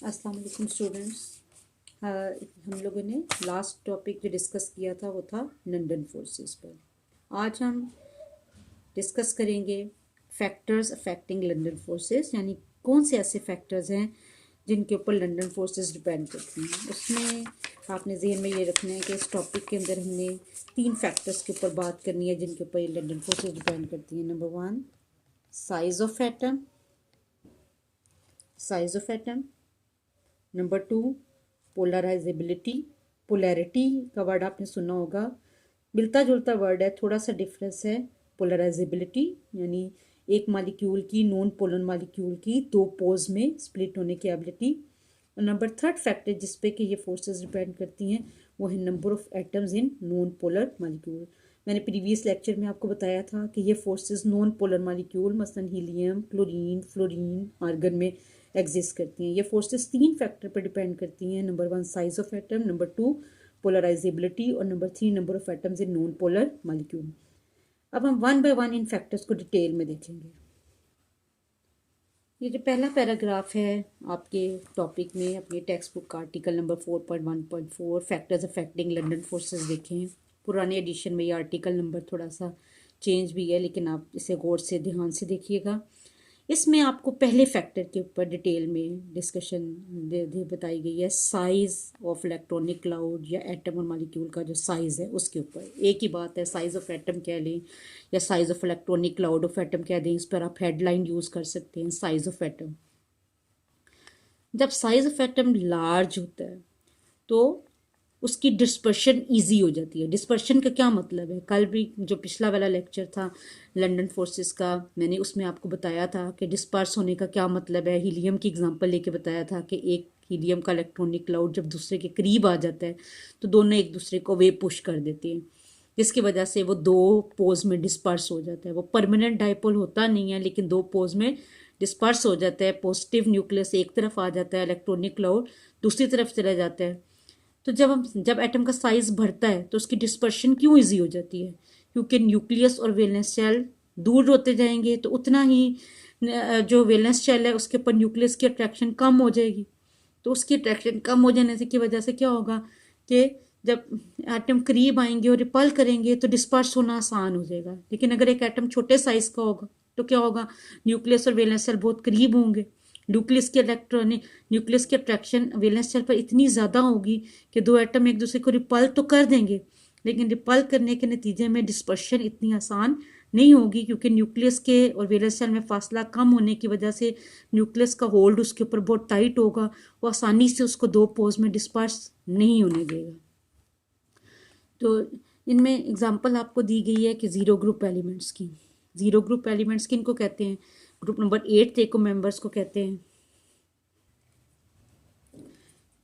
अस्सलाम वालेकुम स्टूडेंट्स। हम लोगों ने लास्ट टॉपिक जो डिस्कस किया था वो था लंदन फोर्सेस पर। आज हम डिस्कस करेंगे फैक्टर्स अफेक्टिंग लंदन फोर्सेस, यानी कौन से ऐसे फैक्टर्स हैं जिनके ऊपर लंदन फोर्सेस डिपेंड करती हैं। उसमें आपने जहन में ये रखना है कि इस टॉपिक के अंदर हमने 3 फैक्टर्स के ऊपर बात करनी है जिनके ऊपर ये लंदन फोर्सेस डिपेंड करती हैं। Number 1, size of atom. Size of atom. Number 2, polarisability. Polarity का वर्ड आपने सुना होगा, मिलता जुलता वर्ड है, थोड़ा सा डिफरेंस है। पोलराइजेबिलिटी यानी एक मालिक्यूल की, नॉन पोलर मालिक्यूल की 2 पोज में स्प्लिट होने की एबिलिटी। और नंबर 3 फैक्टर जिस पे कि ये फोर्सेस डिपेंड करती हैं वो है number of atoms in non polar molecule. मैंने प्रीवियस लेक्चर में आपको बताया था कि ये फोर्सेस नॉन पोलर मालिक्यूल मसलन हीलियम, क्लोरीन, फ्लोरीन, आर्गन में एग्जिस्ट करती हैं। ये फोर्सेस 3 फैक्टर पर डिपेंड करती हैं। Number 1 size of atom, number 2 polarisability और number 3 number of atoms in non polar molecule. अब हम 1 बाय 1 इन फैक्टर्स को डिटेल में देखेंगे। ये जो पहला पैराग्राफ है आपके टॉपिक में, अपने टेक्स्ट बुक का article number 4.1.4 factors affecting London forces देखें। पुराने एडिशन में ये आर्टिकल नंबर थोड़ा सा चेंज भी है, लेकिन आप इसे गौर से ध्यान से देखिएगा। इसमें आपको पहले फैक्टर के ऊपर डिटेल में डिस्कशन बताई गई है, साइज ऑफ इलेक्ट्रॉनिक क्लाउड या एटम और मॉलिक्यूल का जो साइज़ है उसके ऊपर। एक ही बात है, साइज ऑफ एटम कह लें या size of electronic cloud of atom कह दें, इस पर आप हेडलाइन यूज़ कर सकते हैं, साइज ऑफ एटम। जब साइज ऑफ एटम लार्ज होता है तो उसकी डिस्पर्शन ईजी हो जाती है। डिस्पर्शन का क्या मतलब है, कल भी जो पिछला वाला लेक्चर था लंदन फोर्सेस का, मैंने उसमें आपको बताया था कि डिस्पर्स होने का क्या मतलब है। हीलियम की एग्जांपल लेके बताया था कि एक हीलियम का इलेक्ट्रॉनिक क्लाउड जब दूसरे के करीब आ जाता है तो दोनों एक दूसरे को वेव पुश कर देते हैं, जिसकी वजह से वो 2 पोज में डिस्पर्स हो जाता है। वो परमानेंट डाइपोल होता नहीं है, लेकिन 2 पोज में डिस्पर्स हो जाता है। पॉजिटिव न्यूक्लियस एक तरफ आ जाता है, इलेक्ट्रॉनिक क्लाउड दूसरी तरफ चला जाता है। तो जब एटम का साइज बढ़ता है तो उसकी डिस्पर्शन क्यों इजी हो जाती है, क्योंकि न्यूक्लियस और वैलेंस शेल दूर होते जाएंगे तो उतना ही जो वैलेंस शेल है उसके ऊपर न्यूक्लियस की अट्रैक्शन कम हो जाएगी। तो उसकी अट्रैक्शन कम हो जाने से की वजह से क्या होगा कि जब एटम करीब आएंगे और रिपल करेंगे तो डिस्पर्स होना आसान हो जाएगा। लेकिन अगर एक एटम छोटे साइज का होगा तो क्या होगा, न्यूक्लियस और वैलेंस शेल बहुत करीब होंगे, न्यूक्लियस की अट्रैक्शन वैलेंस शेल पर इतनी ज़्यादा होगी कि 2 एटम एक दूसरे को रिपल तो कर देंगे, लेकिन रिपल करने के नतीजे में डिस्पर्शन इतनी आसान नहीं होगी, क्योंकि न्यूक्लियस के और वैलेंस शेल में फासला कम होने की वजह से न्यूक्लियस का होल्ड उसके ऊपर बहुत टाइट होगा, वो आसानी से उसको 2 पोज में डिस्पर्स नहीं होने देगा। तो इनमें एग्जांपल आपको दी गई है कि ज़ीरो ग्रुप एलिमेंट्स की। ज़ीरो ग्रुप एलिमेंट्स किनको कहते हैं, ग्रुप नंबर 8 एको मेंबर्स को कहते हैं।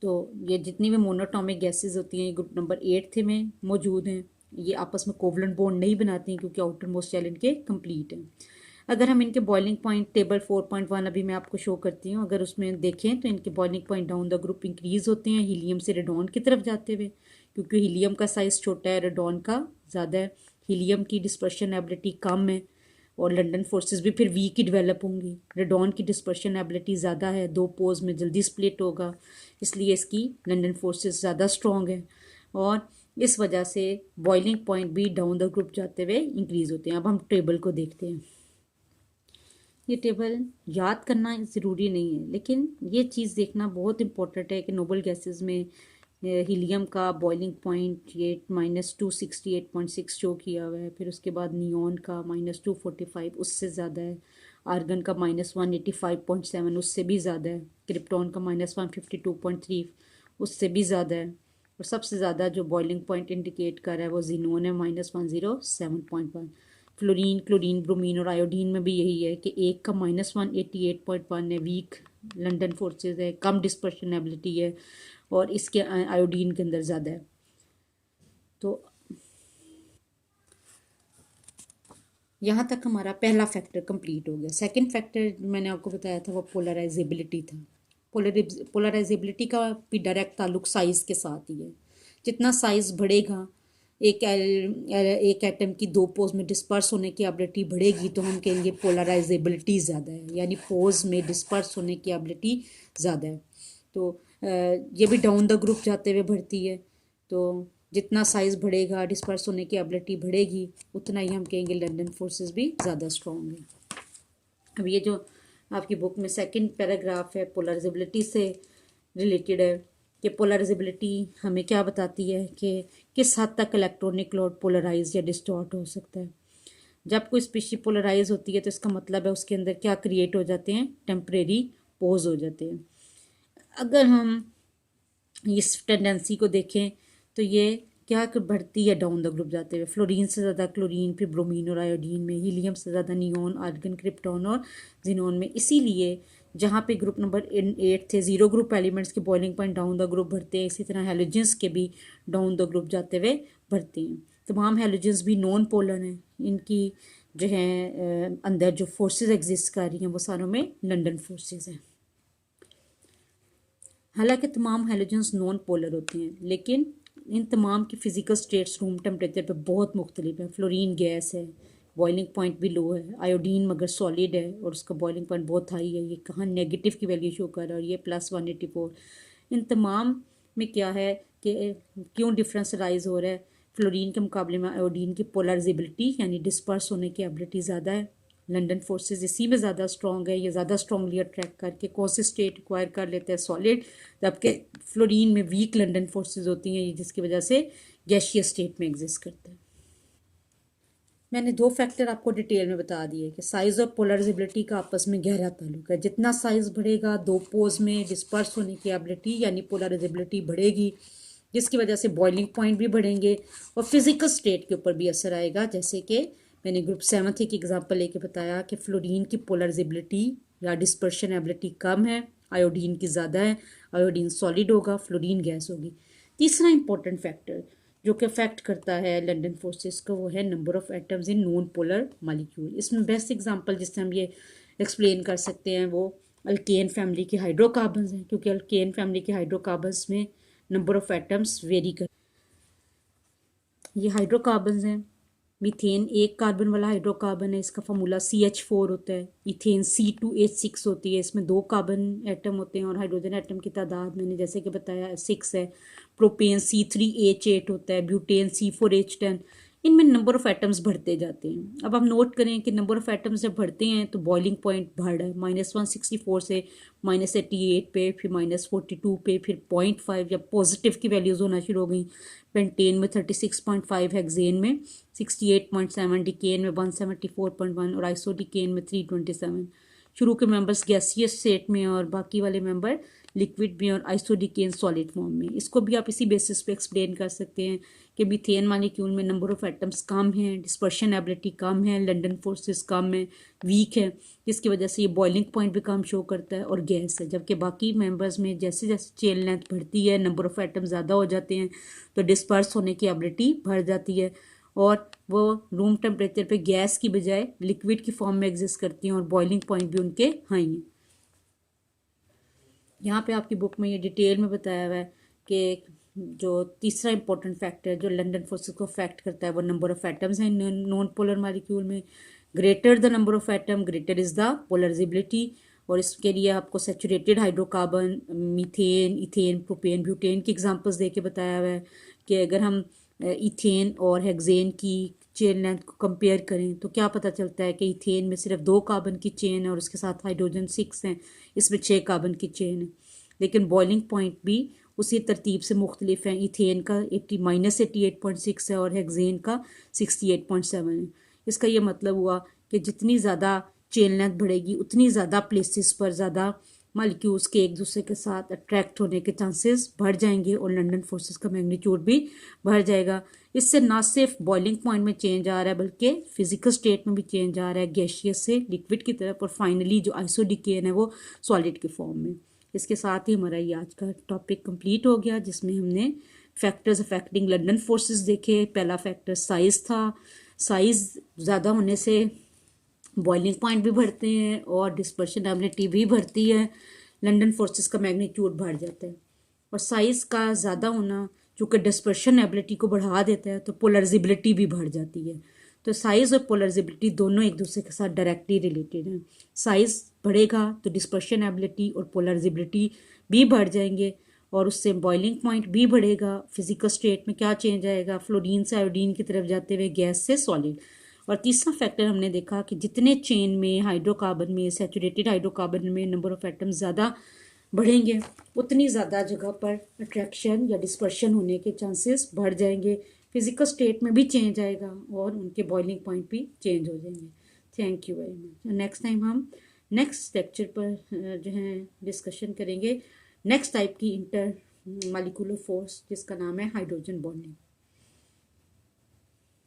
तो ये जितनी भी मोनोटॉमिक गैसेस होती हैं ये ग्रुप नंबर 8 में मौजूद हैं। ये आपस में कोवलेंट बॉन्ड नहीं बनाती हैं क्योंकि आउटर मोस्ट शेल इनके कंप्लीट हैं। अगर हम इनके बॉइलिंग पॉइंट टेबल 4.1 अभी मैं आपको शो करती हूँ, अगर उसमें देखें तो इनके boiling point down the group increase होते हैं हीलियम से रेडॉन की तरफ जाते हुए, क्योंकि हीलियम का साइज़ छोटा है, रेडॉन का ज़्यादा है। हीलियम की डिस्पर्शन एबिलिटी कम है और लंदन फोर्सेस भी फिर वीक ही डेवलप होंगी। रेडॉन की डिस्पर्शन एबिलिटी ज़्यादा है, 2 पोज में जल्दी स्प्लिट होगा, इसलिए इसकी लंदन फोर्सेस ज़्यादा स्ट्रॉन्ग है और इस वजह से बॉइलिंग पॉइंट भी डाउन द ग्रुप जाते हुए इंक्रीज होते हैं। अब हम टेबल को देखते हैं। ये टेबल याद करना ज़रूरी नहीं है, लेकिन ये चीज़ देखना बहुत इंपॉर्टेंट है कि नोबल गैसेस में हीलियम का बॉइलिंग पॉइंट ये -268.6 शो किया हुआ है, फिर उसके बाद नियॉन का -245 उससे ज़्यादा है, आर्गन का -185.7 उससे भी ज़्यादा है, क्रिप्टॉन का -152.3 उससे भी ज़्यादा है, और सबसे ज़्यादा जो बॉइलिंग पॉइंट इंडिकेट कर रहा है वो जीनोन है -107.1। फ्लोरीन, क्लोरीन, ब्रोमीन और आयोडीन में भी यही है कि एक का -188.1 है, वीक लंदन फोर्सेस है, कम डिस्पर्शन एबिलिटी है, और इसके आयोडीन के अंदर ज़्यादा है। तो यहाँ तक हमारा पहला फैक्टर कंप्लीट हो गया। सेकंड फैक्टर मैंने आपको बताया था वो पोलराइजेबिलिटी था। पोलराइजेबिलिटी का भी डायरेक्ट ताल्लुक साइज़ के साथ ही है। जितना साइज़ बढ़ेगा, एक एटम की 2 पोज में डिस्पर्स होने की एबिलिटी बढ़ेगी तो हम कहेंगे पोलराइजेबिलिटी ज़्यादा है, यानी पोज में डिस्पर्स होने की एबिलिटी ज़्यादा है। तो ये भी डाउन द ग्रुप जाते हुए बढ़ती है। तो जितना साइज़ बढ़ेगा, डिस्पर्स होने की एबिलिटी बढ़ेगी, उतना ही हम कहेंगे लंदन फोर्सेस भी ज़्यादा स्ट्रॉन्ग है। अब ये जो आपकी बुक में सेकंड पैराग्राफ है पोलराइजेबिलिटी से रिलेटेड है कि पोलराइजेबिलिटी हमें क्या बताती है कि किस हद तक इलेक्ट्रॉनिक लोड पोलराइज या डिस्टॉर्ट हो सकता है। जब कोई स्पीशी पोलराइज होती है तो इसका मतलब है उसके अंदर क्या क्रिएट हो जाते हैं, टेम्परेरी पोज हो जाते हैं। अगर हम इस टेंडेंसी को देखें तो ये क्या बढ़ती है डाउन द ग्रुप जाते हुए, फ्लोरीन से ज़्यादा क्लोरीन, फिर ब्रोमीन और आयोडीन में, हीलियम से ज़्यादा नियोन, आर्गन, क्रिप्टॉन और जिनोन में। इसीलिए जहाँ पे ग्रुप नंबर 8 थे, जीरो ग्रुप एलिमेंट्स के boiling point down the group बढ़ते हैं, इसी तरह हेलोजेंस के भी डाउन द ग्रुप जाते हुए बढ़ते हैं। तमाम हेलोजेंस भी नॉन पोलर हैं, इनकी जो है अंदर जो फोर्सेस एग्जिस्ट कर रही हैं वो सारों में लंदन फोर्सेस हैं। हालांकि तमाम हेलोजेंस नॉन पोलर होते हैं, लेकिन इन तमाम की फ़िज़िकल स्टेट्स रूम टेम्परेचर पे बहुत मुख्तलिफ है। फ्लोरीन गैस है, बॉइलिंग पॉइंट भी लो है। आयोडीन मगर सॉलिड है और उसका बॉइलिंग पॉइंट बहुत हाई है। ये कहाँ नेगेटिव की वैल्यू शो कर रहा है और ये +184। इन तमाम में क्या है कि क्यों डिफरेंस राइज हो रहा है। फ्लोरीन के मुकाबले में आयोडीन की पोलराइजेबिलिटी यानी डिस्पर्स होने की एबिलिटी ज़्यादा है। लंदन फोर्सेस इसी में ज़्यादा स्ट्रॉन्ग है, ये ज़्यादा स्ट्रॉन्गली अट्रैक्ट करके कौन सी स्टेट एक्वायर कर लेते हैं, सॉलिड, जबकि फ्लोरीन में वीक लंदन फोर्सेस होती हैं जिसकी वजह से गैशियस स्टेट में एग्जिस्ट करता है। मैंने 2 फैक्टर आपको डिटेल में बता दिए कि साइज़ और पोलराइजेबिलिटी का आपस में गहरा ताल्लुक है। जितना साइज़ बढ़ेगा, 2 पोज में डिस्पर्स होने की एबिलिटी यानी पोलराइजेबिलिटी बढ़ेगी, जिसकी वजह से बॉइलिंग पॉइंट भी बढ़ेंगे और फिजिकल स्टेट के ऊपर भी असर आएगा। जैसे कि मैंने ग्रुप 7 की एग्जांपल लेके बताया कि फ्लोरीन की पोलराइजेबिलिटी या डिस्पर्शन एबिलिटी कम है, आयोडीन की ज़्यादा है। आयोडीन सॉलिड होगा, फ्लोरीन गैस होगी। तीसरा इंपॉर्टेंट फैक्टर जो कि अफेक्ट करता है लंदन फोर्सेस को, वो है number of atoms in non polar molecule. इसमें बेस्ट एग्जांपल जिससे हम ये एक्सप्लेन कर सकते हैं वो अल्केन फैमिली के हाइड्रोकार्बन्स हैं, क्योंकि अल्केन फैमिली के हाइड्रोकार्बन्स में नंबर ऑफ एटम्स वेरी कर। ये हाइड्रोकार्बन्स हैं। मीथेन एक कार्बन वाला हाइड्रोकार्बन है, इसका फार्मूला CH4 होता है। इथेन C2H6 होती है, इसमें 2 कार्बन एटम होते हैं और हाइड्रोजन एटम की तादाद मैंने जैसे कि बताया 6 है। प्रोपेन C3H8 होता है, ब्यूटेन C4H10। इनमें नंबर ऑफ एटम्स बढ़ते जाते हैं। अब हम नोट करें कि नंबर ऑफ एटम्स जब बढ़ते हैं तो बॉइलिंग पॉइंट बढ़ रहा है, -164 से -88 पे, फिर -42 पे, फिर 0.5 जब पॉजिटिव की वैल्यूज़ होना शुरू हो गई। पेंटेन में 36.5, हेक्सेन में 68.7, डिकेन में 174.1 और आइसोडिकेन में 327। शुरू के मेंबर्स गैसियस स्टेट में और बाकी वाले मेंबर लिक्विड में और आइसोडिकेन सॉलिड फॉर्म में। इसको भी आप इसी बेसिस पे एक्सप्लेन कर सकते हैं कि मीथेन मॉलिक्यूल में नंबर ऑफ एटम्स कम हैं, डिस्पर्शन एबिलिटी कम है, लंदन फोर्सेस कम है, वीक है, जिसकी वजह से ये बॉइलिंग पॉइंट भी कम शो करता है और गैस है। जबकि बाकी मेंबर्स में जैसे जैसे चेन लेंथ बढ़ती है, नंबर ऑफ एटम ज़्यादा हो जाते हैं तो डिस्पर्स होने की एबिलिटी बढ़ जाती है और वो रूम टेम्परेचर पे गैस की बजाय लिक्विड की फॉर्म में एग्जिस्ट करती हैं और बॉइलिंग पॉइंट भी उनके हाई हैं। यहाँ पे आपकी बुक में ये डिटेल में बताया हुआ है कि जो तीसरा इंपॉर्टेंट फैक्टर जो लंदन फोर्सेस को अफेक्ट करता है वो नंबर ऑफ एटम्स हैं नॉन पोलर मॉलिक्यूल में। Greater the number of atom greater is the polarisability. और इसके लिए आपको saturated hydrocarbon, methane, ethane, propane, butane की एग्जांपल्स दे के बताया हुआ है कि अगर हम इथेन और हेक्सेन की चेन लेंथ को कंपेयर करें तो क्या पता चलता है कि इथेन में सिर्फ 2 कार्बन की चेन है और उसके साथ हाइड्रोजन 6 हैं, इसमें 6 कार्बन की चेन है। लेकिन बॉइलिंग पॉइंट भी उसी तरतीब से मुख्तलिफ हैं। इथेन का 88.6 है और हेक्सेन का 68.7 है। इसका ये मतलब हुआ कि जितनी ज़्यादा चेन लेंथ बढ़ेगी उतनी ज़्यादा प्लेसेस पर ज़्यादा मॉलिक्यूल्स के एक दूसरे के साथ अट्रैक्ट होने के चांसेस बढ़ जाएंगे और लंदन फोर्सेस का मैग्नीट्यूड भी बढ़ जाएगा। इससे ना सिर्फ बॉइलिंग पॉइंट में चेंज आ रहा है बल्कि फिजिकल स्टेट में भी चेंज आ रहा है, गैशियस से लिक्विड की तरफ, और फाइनली जो आइसोडिकेन है वो सॉलिड के फॉर्म में। इसके साथ ही हमारा ये आज का टॉपिक कंप्लीट हो गया, जिसमें हमने फैक्टर्स अफेक्टिंग लंदन फोर्सेस देखे। पहला फैक्टर साइज़ था। साइज़ ज़्यादा होने से बॉइलिंग पॉइंट भी बढ़ते हैं और डिस्पर्शन एबिलिटी भी बढ़ती है, लंदन फोर्सेस का मैग्नीट्यूड बढ़ जाता है। और साइज़ का ज़्यादा होना चूँकि डिस्पर्शन एबिलिटी को बढ़ा देता है तो पोलराइजेबिलिटी भी बढ़ जाती है। तो साइज़ और पोलराइजेबिलिटी दोनों एक दूसरे के साथ डायरेक्टली रिलेटेड हैं। साइज़ बढ़ेगा तो डिस्पर्शन एबिलिटी और पोलराइजेबिलिटी भी बढ़ जाएंगे और उससे बॉइलिंग पॉइंट भी बढ़ेगा। फिजिकल स्टेट में क्या चेंज आएगा, फ्लोरीन से आयोडीन की तरफ जाते हुए गैस से सॉलिड। और तीसरा फैक्टर हमने देखा कि जितने चेन में हाइड्रोकार्बन में सैचुरेटेड हाइड्रोकार्बन में नंबर ऑफ एटम्स ज़्यादा बढ़ेंगे उतनी ज़्यादा जगह पर अट्रैक्शन या डिस्पर्शन होने के चांसेस बढ़ जाएंगे। फिजिकल स्टेट में भी चेंज आएगा और उनके बॉइलिंग पॉइंट भी चेंज हो जाएंगे। Thank you very much. Next time हम नेक्स्ट लेक्चर पर जो है डिस्कशन करेंगे नेक्स्ट टाइप की इंटर मालिकुलर फोर्स जिसका नाम है हाइड्रोजन बॉन्डिंग।